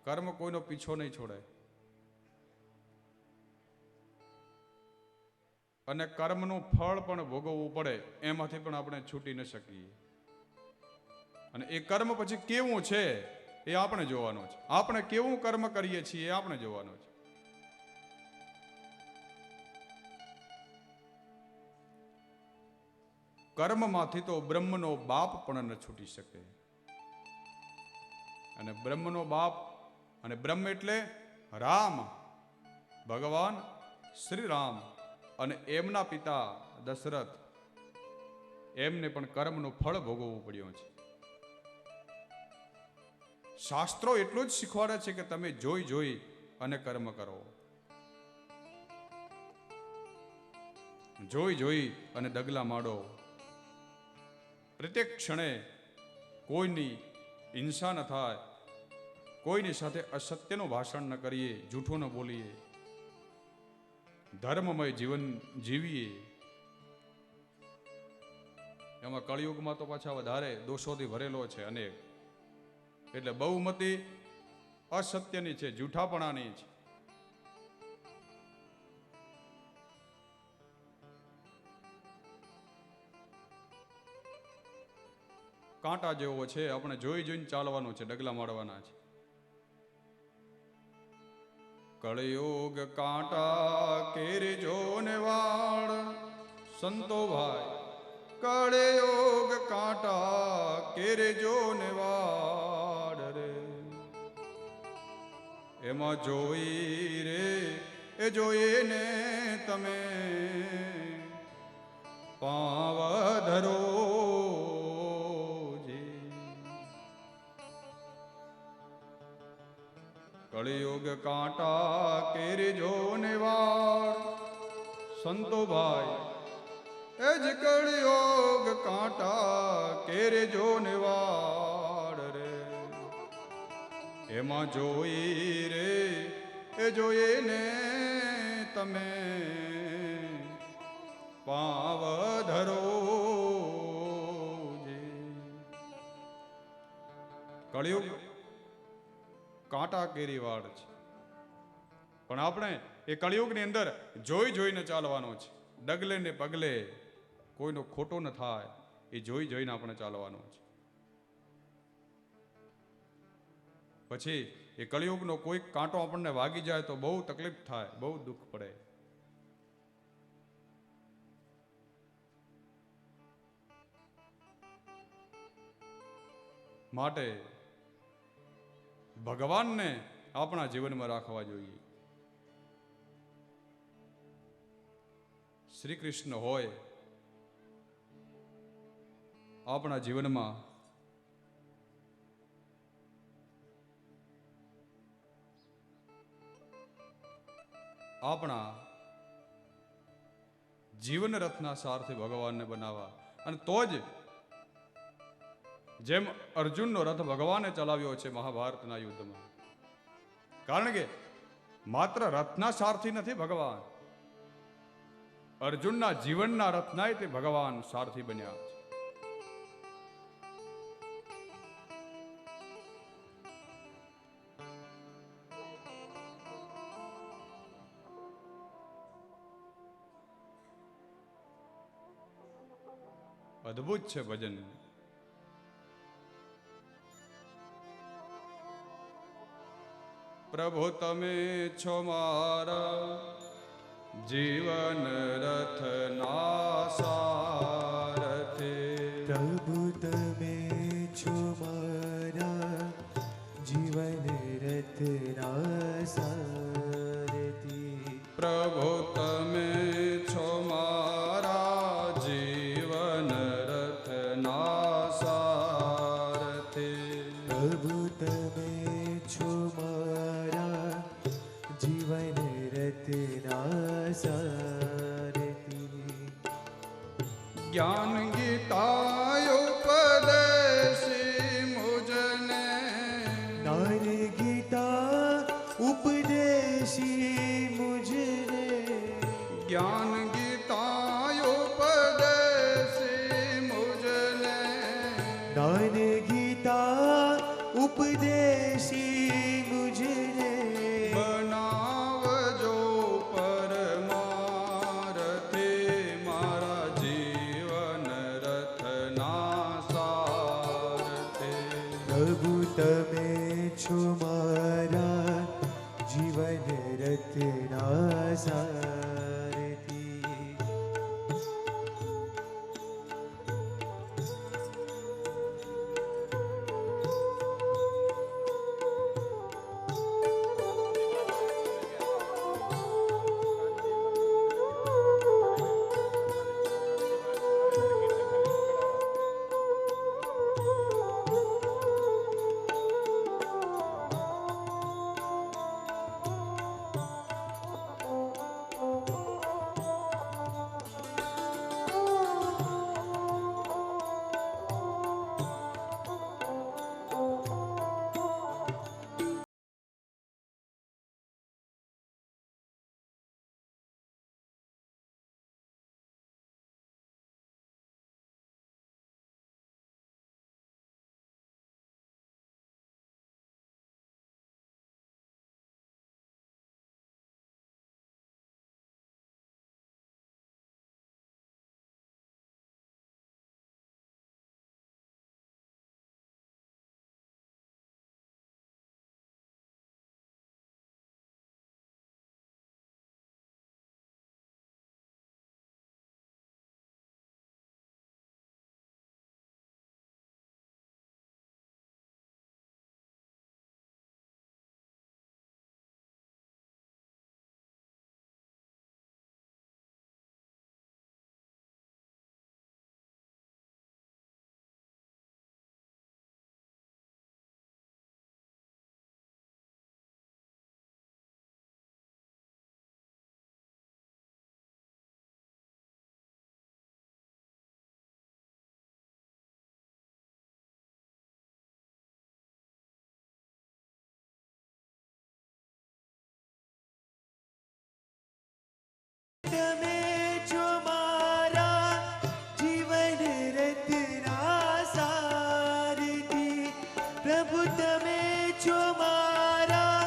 કર્મ કોઈનો પીછો નહીં છોડાય. અને કર્મનું ફળ પણ ભોગવવું પડે, એમાંથી પણ આપણે છૂટી ન શકીએ. અને એ કર્મ પછી કેવું છે એ આપણે જોવાનું છે. આપણે કેવું કર્મ કરીએ છીએ એ આપણે જોવાનું છે. કર્મમાંથી તો બ્રહ્મનો બાપ પણ ન છૂટી શકે. અને બ્રહ્મનો બાપ, અને બ્રહ્મ એટલે રામ, ભગવાન શ્રી રામ, અને એમના પિતા દશરથ, એમને પણ કર્મનું ફળ ભોગવવું પડ્યું છે. શાસ્ત્રો એટલું જ શીખવાડે છે કે તમે જોઈ જોઈ અને કર્મ કરો, જોઈ જોઈ અને ડગલા માંડો. પ્રત્યેક ક્ષણે કોઈની હિંસા ન થાય, કોઈની સાથે અસત્યનું ભાષણ ન કરીએ, જૂઠું ન બોલીએ, ધર્મમય જીવન જીવીએ. એમાં કળિયુગમાં તો પાછા વધારે દોષોથી ભરેલો છે અનેક. એટલે બહુમતી અસત્યની છે, જૂઠાપણાની છે. કાંટા જેવો છે, આપણે જોઈ જોઈને ચાલવાનું છે, ડગલા મારવાના છે. કળિયુગ કાંટા કેરજો ને વાળ, સંતો ભાઈ કળિયુગ કાંટા કેરજો ને વાળ રે. એમાં જોઈ રે એ જોઈને તમે પાવ ધરો. કળિયુગ કાંટા કેરજો ને વાળ, સંતો ભાઈ એ જ કળિયુગ કાંટા કેરજો ને વાળ રે. એમાં જોઈ રે એ જોઈએ ને તમે પાવ ધરો. કળિયુગ કાંટા કેરી વાળ છે, પણ આપણે એ કળિયુગની અંદર જોઈ જોઈને ચાલવાનું છે. ડગલે ને પગલે કોઈનો ખોટો ન થાય એ જોઈ જોઈને આપણે ચાલવાનું છે. પછી એ કળિયુગનો કોઈ કાંટો આપણને વાગી જાય તો બહુ તકલીફ થાય, બહુ દુઃખ પડે. માટે ભગવાનને આપણા જીવનમાં રાખવા જોઈએ. શ્રી કૃષ્ણ હોય આપણા જીવનમાં, આપણા જીવન રથના સારથી ભગવાનને બનાવવા. અને તો જ જેમ અર્જુનનો રથ ભગવાને ચલાવ્યો છે મહાભારતના યુદ્ધમાં. કારણ કે માત્ર રથના સારથી નથી ભગવાન, અર્જુનના જીવનના રથનાય તે ભગવાન સારથી બન્યા છે. અદ્ભુત છે ભજન. પ્રભુ તમે છો મારા જીવન રથના સારથી. પ્રભુ તમે છો મારા જીવન રથના સારથી. પ્રભુ તમે છો મારા જીવન રથના સારથી. પ્રભુ તમે છો મારા જીવન રથના સારથી. જ્ઞાન ગીતા ઉપદેશી મુજને, જ્ઞાન ગીતા ઉપદેશી મુજને. જ્ઞાન ગીતા ઉપદેશી મુજને, જ્ઞાન ગીતા ઉપદેશી મુજને. બનાવજો પરમારથી. પ્રભુ તમે છો મારા જીવન રથના સારથી. તમે છો મારા જીવન રથના સારથી. પ્રભુ તમે છો મારા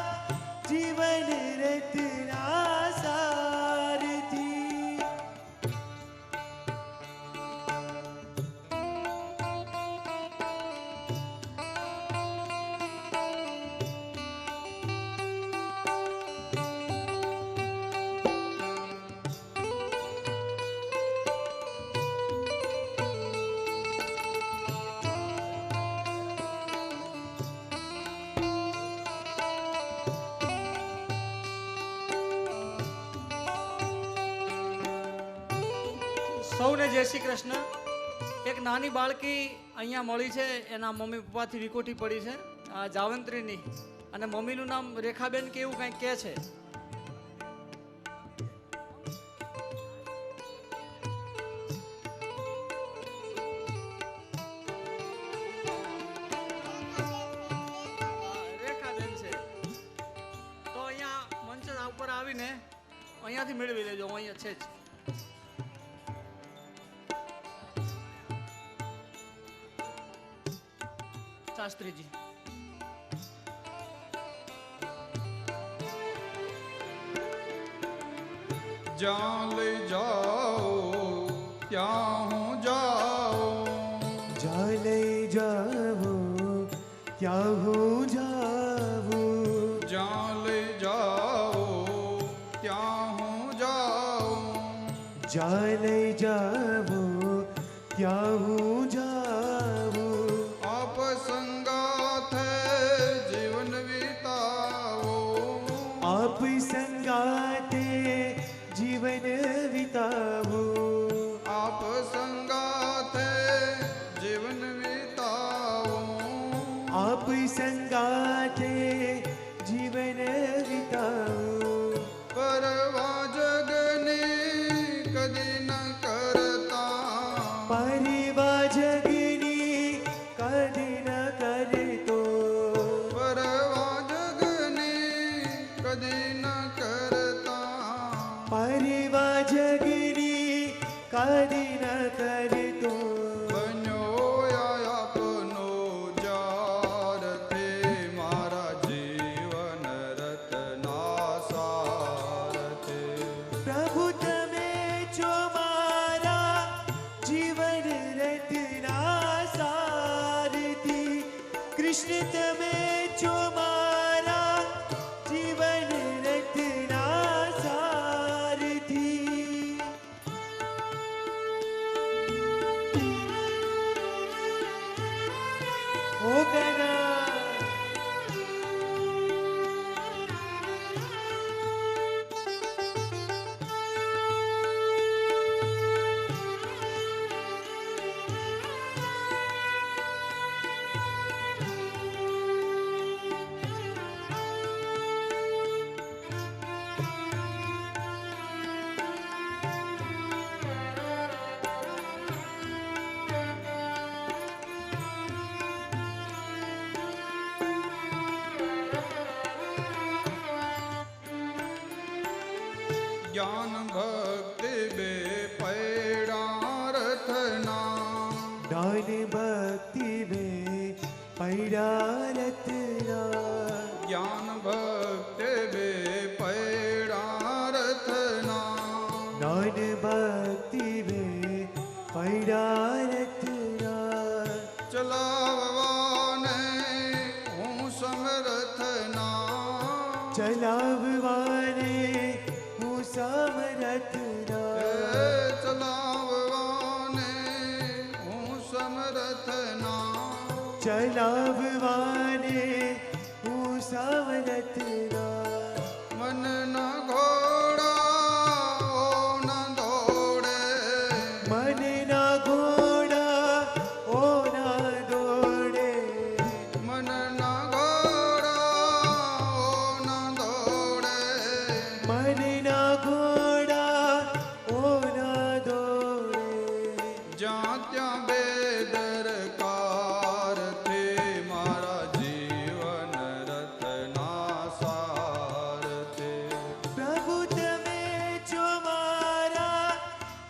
જીવન રથના સારથી. સૌને જય શ્રી કૃષ્ણ. એક નાની બાળકી અહીંયા મળી છે, એના મમ્મી પપ્પાથી વિકોઠી પડી છે જાવંત્રીની, અને મમ્મીનું નામ રેખાબેન કે એવું કંઈક કહે છે. રેખાબેન છે તો અહીંયા મંચ ઉપર આવીને અહીંયાથી મેળવી લેજો, અહીંયા છે જ. શાસ્ત્રીજી જ્યાં લઈ જાઓ ત્યાં હું જાઉં, જ્યાં લઈ જાઓ ત્યાં હું જાઉં. જ્યાં લઈ જાઓ ત્યાં હું જાઉં, જ્યાં લઈ જાઓ ત્યાં હું જાઉં. આપ સંગાથે જીવન વિતાવો, આપ સંગાતે જીવન વિતાવો. આપ સંગાથે જીવન વિતાવો, આપ સંગાતે જીવન વિતાવો. પરવા જગની કદી ન કરતા, પરિવા જગની કદી ન કરતો. પરવા જગની કદી ન કરતા, પરિવા જગની કદી ન કરતો. બન્યો આપનો જારથી મારા જીવન રતના સારથી. પ્રભુ તમે છો મારા જીવન રથના સારથી. કૃષ્ણ કૃષ્ણ તમે છો મારા જીવન રથના સારથી. ઓ કના જ્ઞાન ભક્તિ બે પૈડા રથના. જ્ઞાન ભક્તિ બે પૈડા રથના. જ્ઞાન ભક્તિ બે પૈડા રથના. જ્ઞાન ભક્તિ બે પૈડા રથના. ચલાવવાને હું સમરથના. ચલાવવાને હું સમરથના. ચલાવવાને હું સમરથના. ચલાવવાને હું સમરથના. મનના ઘોડા ન દોડે. મનના ઘોડા ઓ ના દોડે. મનના ઘોડા ન દોડે. મનના ઘોડા ઓ ના દોડે. જ્યાં ત્યાં બેદરકારથી મારા જીવન રથના સારથી. પ્રભુ તમે છો મારા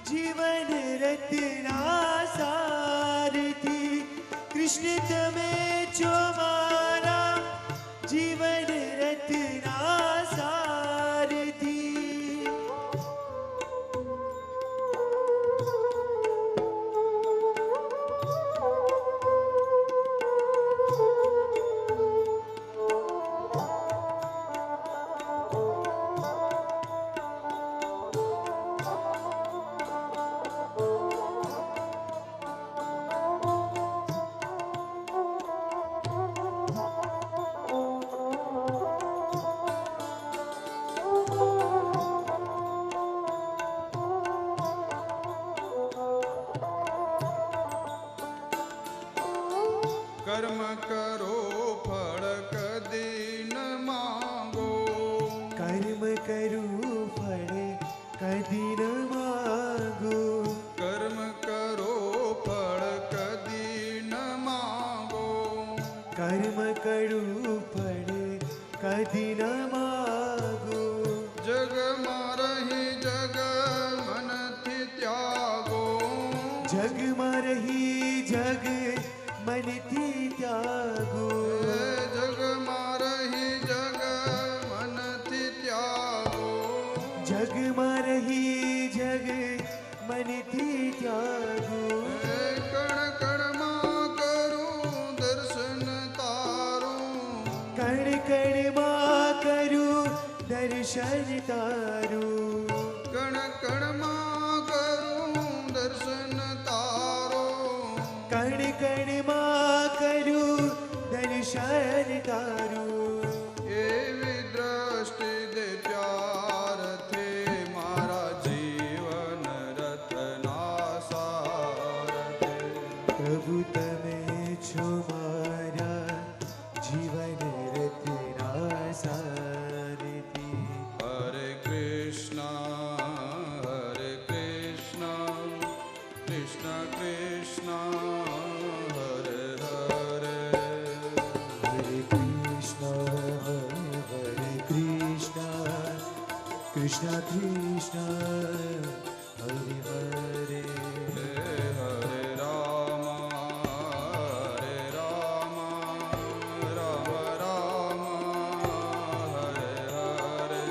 જીવન રથના સારથી. કૃષ્ણ તમે છો મારા જીવન રથના સારથી. કર્મ કરો ફળ કદી ન માંગો. કર્મ કરું ફળ કદી ન માગો. કર્મ કરો ફળ કદી ન માંગો. કર્મ કરું ફળ કદી ન માગો. જગમાં રહી જગ મનથી ત્યાગો. જગમાં રહી જગ મનથી ત્યાગો. જગમાં રહી જગ મનથી ત્યાગો. જગમાં રહી જગ મનથી ત્યાગો. કણ કણમાં કરું દર્શન તારું. કણ કણમાં કરું દર્શન તારું. કણ કણમાં કરું દર્શન તારું. કણ કણમાં કરું દર્શન તારું. એવી દ્રષ્ટિ દે પ્યારથી મારા જીવન રથના સારથી. પ્રભુ તમે છો મારા જીવન રથના સારથી. હરે કૃષ્ણ હરે કૃષ્ણ કૃષ્ણ કૃષ્ણ હરે હરે. હરે કૃષ્ણ હરે કૃષ્ણ કૃષ્ણ કૃષ્ણ હરે હરે. હરે રામ રામ રામ હરે હરે.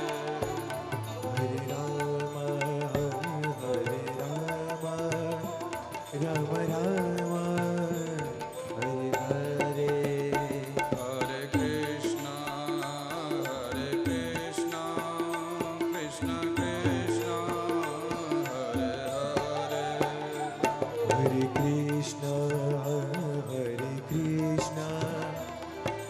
હરે રામ હરે રામ રામ રામ હરે હરે.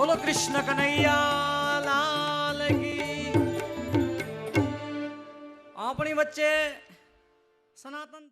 બોલો કૃષ્ણ કનૈયા લાલ કી આપણી વચ્ચે સનાતન